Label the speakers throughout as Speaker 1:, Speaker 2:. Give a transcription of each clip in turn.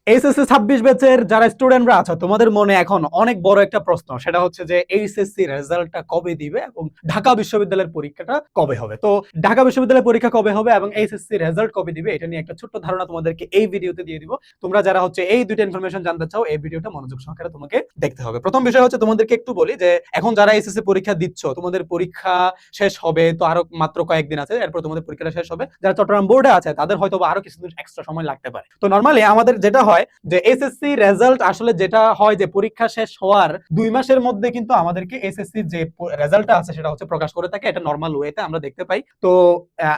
Speaker 1: HSC 26 ব্যাচের যারা স্টুডেন্টরা আছো তোমাদের মনে এখন অনেক বড় একটা প্রশ্ন, সেটা হচ্ছে যে এইচএসসি রেজাল্টটা কবে দিবে এবং ঢাকা বিশ্ববিদ্যালয়ের পরীক্ষাটা কবে হবে। তো ঢাকা বিশ্ববিদ্যালয়ের পরীক্ষা কবে হবে এবং এইচএসসি রেজাল্ট কবে দিবে এটা নিয়ে একটা ছোট্ট ধারণা তোমাদেরকে এই ভিডিওতে দিয়ে দিব। তোমরা যারা হচ্ছে এই দুইটা ইনফরমেশন জানতে চাও এই ভিডিওটা মনোযোগ সহকারে তোমাকে দেখতে হবে। প্রথম বিষয় হচ্ছে তোমাদেরকে একটু বলি যে এখন যারা এইচএসসি পরীক্ষা দিচ্ছ তোমাদের পরীক্ষা শেষ হবে তো আরো মাত্র কয়েকদিন আছে, এরপর তোমাদের পরীক্ষাটা শেষ হবে। যারা চট্টগ্রাম বোর্ডে আছে তাদের হয়তো আরো কিছুদিন এক্সট্রা সময় লাগতে পারে। তো নরমালি আমাদের যেটা হয় যে এসএসসি রেজাল্ট আসলে যেটা হয় যে পরীক্ষা শেষ হওয়ার 2 মাসের মধ্যে কিন্তু আমাদেরকে এসএসসি যে রেজাল্টটা আছে সেটা হচ্ছে প্রকাশ করে থাকে, এটা নরমাল ওয়েতে আমরা দেখতে পাই। তো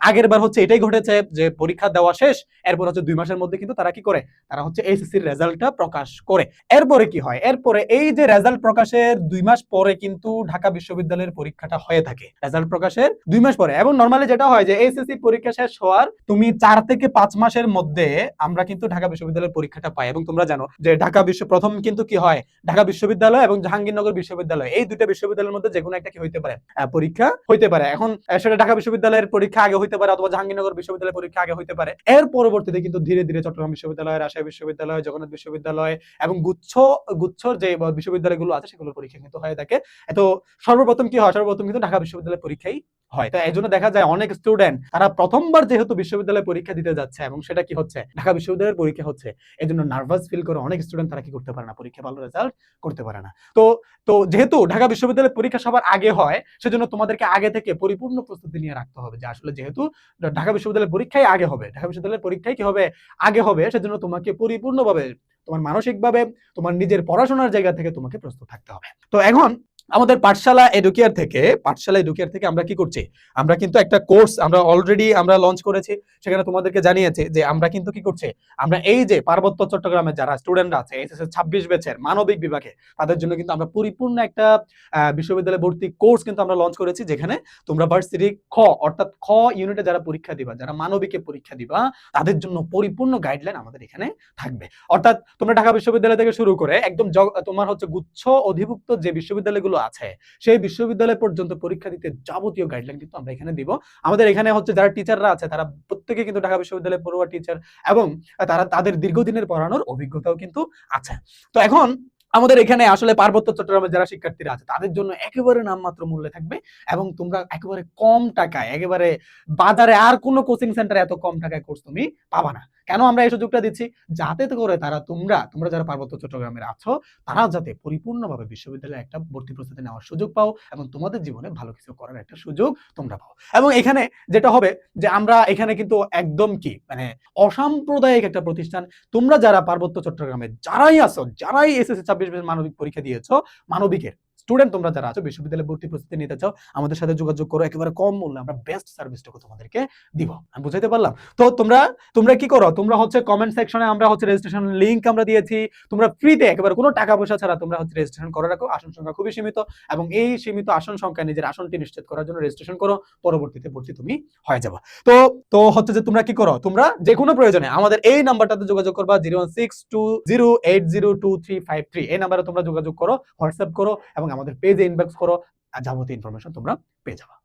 Speaker 1: আগের বার হচ্ছে এটাই ঘটেছে যে পরীক্ষা দেওয়া শেষ, এরপর হচ্ছে 2 মাসের মধ্যে কিন্তু তারা কি করে, তারা হচ্ছে এসএসসি রেজাল্টটা প্রকাশ করে। এরপরে কি হয়, এরপরে এই যে রেজাল্ট প্রকাশের 2 মাস পরে কিন্তু ঢাকা বিশ্ববিদ্যালয়ের পরীক্ষাটা হয়ে থাকে, রেজাল্ট প্রকাশের 2 মাস পরে। এবং নরমালি যেটা হয় যে এসএসসি পরীক্ষা শেষ হওয়ার তুমি 4 থেকে 5 মাসের মধ্যে আমরা কিন্তু ঢাকা বিশ্ববিদ্যালয়ের পরীক্ষাটা পাই। এবং তোমরা জানো যে ঢাকা বিশ্ব প্রথম কিন্তু কি হয়, ঢাকা বিশ্ববিদ্যালয় এবং জাহাঙ্গীরনগর বিশ্ববিদ্যালয় এই দুইটা বিশ্ববিদ্যালয়ের মধ্যে যে কোনো একটা কি হইতে পারে, পরীক্ষা হইতে পারে। এখন সেটা ঢাকা বিশ্ববিদ্যালয়ের পরীক্ষা আগে হইতে পারে অথবা জাহাঙ্গীরনগর বিশ্ববিদ্যালয়ের পরীক্ষা আগে হইতে পারে। এর পরবর্তীতে কিন্তু ধীরে ধীরে চট্টগ্রাম বিশ্ববিদ্যালয়, রাজশাহী বিশ্ববিদ্যালয়, জগন্নাথ বিশ্ববিদ্যালয় এবং গুচ্ছর যে বিশ্ববিদ্যালয়গুলো আছে সেগুলোর পরীক্ষা কিন্তু হয়ে থাকে। তো সর্বপ্রথম কি হয়, সর্বপ্রথম কিন্তু ঢাকা বিশ্ববিদ্যালয়ের পরীক্ষাই হয়। তো এই জন্য দেখা যায় অনেক স্টুডেন্ট তারা প্রথমবার যেহেতু বিশ্ববিদ্যালয়ে পরীক্ষা দিতে যাচ্ছে এবং সেটা কি হচ্ছে ঢাকা বিশ্ববিদ্যালয়ের পরীক্ষা হচ্ছে, এই জন্য নার্ভাস ফিল করে অনেক স্টুডেন্ট তারা কি করতে পারে না, পরীক্ষা ভালো রেজাল্ট করতে পারে না। তো তো যেহেতু ঢাকা বিশ্ববিদ্যালয়ের পরীক্ষা সবার আগে হয় সেজন্য তোমাদেরকে আগে থেকে পরিপূর্ণ প্রস্তুতি নিয়ে রাখতে হবে যে আসলে যেহেতু ঢাকা বিশ্ববিদ্যালয়ের পরীক্ষাই আগে হবে, ঢাকা বিশ্ববিদ্যালয়ের পরীক্ষাই কি হবে, আগে হবে, সেজন্য তোমাকে পরিপূর্ণভাবে তোমার মানসিকভাবে তোমার নিজের পড়াশোনার জায়গা থেকে তোমাকে প্রস্তুত থাকতে হবে। তো এখন আমাদের পাঠশালা এডুকেয়ার থেকে আমরা কি করছি, আমরা কিন্তু একটা কোর্স আমরা অলরেডি আমরা লঞ্চ করেছি, সেখানে তোমাদেরকে জানিয়েছি যে আমরা কিন্তু কি করছি, আমরা এই যে পার্বত্য চট্টগ্রামের যারা স্টুডেন্টরা আছে এইচএসসি 26 ব্যাচের মানবিক বিভাগে তাদের জন্য কিন্তু আমরা পরিপূর্ণ একটা বিশ্ববিদ্যালয় ভর্তি কোর্স কিন্তু আমরা লঞ্চ করেছি, যেখানে তোমরা ভার্সিটি খ অর্থাৎ খ ইউনিটে যারা পরীক্ষা দিবা, যারা মানবিকে পরীক্ষা দিবা তাদের জন্য পরিপূর্ণ গাইডলাইন আমাদের এখানে থাকবে। অর্থাৎ তোমরা ঢাকা বিশ্ববিদ্যালয় থেকে শুরু করে একদম তোমার হচ্ছে গুচ্ছ অধিভুক্ত যে বিশ্ববিদ্যালয়গুলো আছে সেই বিশ্ববিদ্যালয় পর্যন্ত পরীক্ষা দিতে যাবতীয় গাইডলাইন কিন্তু আমরা এখানে দিব। আমাদের এখানে হচ্ছে যারা টিচাররা আছে তারা প্রত্যেকে কিন্তু ঢাকা বিশ্ববিদ্যালয়ের পড়ুয়া টিচার এবং তারা তাদের দীর্ঘদিনের পড়ানোর অভিজ্ঞতাও কিন্তু আছে। তো এখন আমাদের এখানে আসলে পার্বত্য চট্টগ্রামের যারা শিক্ষার্থীরা আছে তাদের জন্য একেবারে নামমাত্র মূল্যে থাকবে এবং তোমরা একেবারে কম টাকায়, একেবারে বাজারে আর কোনো কোচিং সেন্টারে এত কম টাকায় কোর্স তুমি পাবা না। কেন আমরা এই সুযোগটা দিচ্ছি, যাতে করে তোমরা যারা পার্বত্য চট্টগ্রামের আছো তারা যাতে পরিপূর্ণভাবে বিশ্ববিদ্যালয়ে একটা ভর্তি প্রস্তুতি নেওয়ার সুযোগ পাও এবং তোমাদের জীবনে ভালো কিছু করার একটা সুযোগ তোমরা পাও। এবং এখানে যেটা হবে যে আমরা এখানে কিন্তু একদম কি মানে অসাম্প্রদায়িক একটা প্রতিষ্ঠান। তোমরা যারা পার্বত্য চট্টগ্রামে যারাই আছো, যারাই এসএসসি 26 মানবিক পরীক্ষা দিয়েছো, মানবিকের স্টুডেন্ট তোমরা যারা আছো, বিশ্ববিদ্যালয়ে ভর্তি প্রস্তুতি নিতে চাও, আমাদের সাথে যোগাযোগ করো, একেবারে কম মূল্যে আমরা বেস্ট সার্ভিসটুকু তোমাদেরকে দিব। আমি বুঝাইতে পারলাম? তো তোমরা কি করো, তোমরা হচ্ছে কমেন্ট সেকশনে আমরা হচ্ছে রেজিস্ট্রেশন লিংক আমরা দিয়েছি, তোমরা ফ্রিতে একেবারে কোনো টাকা পয়সা ছাড়া তোমরা হচ্ছে রেজিস্ট্রেশন করে রাখো। আসন সংখ্যা খুবই সীমিত এবং এই সীমিত আসন সংখ্যায় নিজের আসনটি নিশ্চিত করার জন্য রেজিস্ট্রেশন করো, পরবর্তীতে ভর্তি তুমি হয়ে যাবে। তো তো হচ্ছে যে তোমরা কি করো, তোমরা যে কোনো প্রয়োজনে আমাদের এই নাম্বারটাতে যোগাযোগ করবা 01620802353, এই নাম্বারে তোমরা যোগাযোগ করো, হোয়াটসঅ্যাপ করো এবং আমাদের পেজে ইনবক্স করো, যাবতীয় ইনফরমেশন তোমরা পেয়ে যাবা।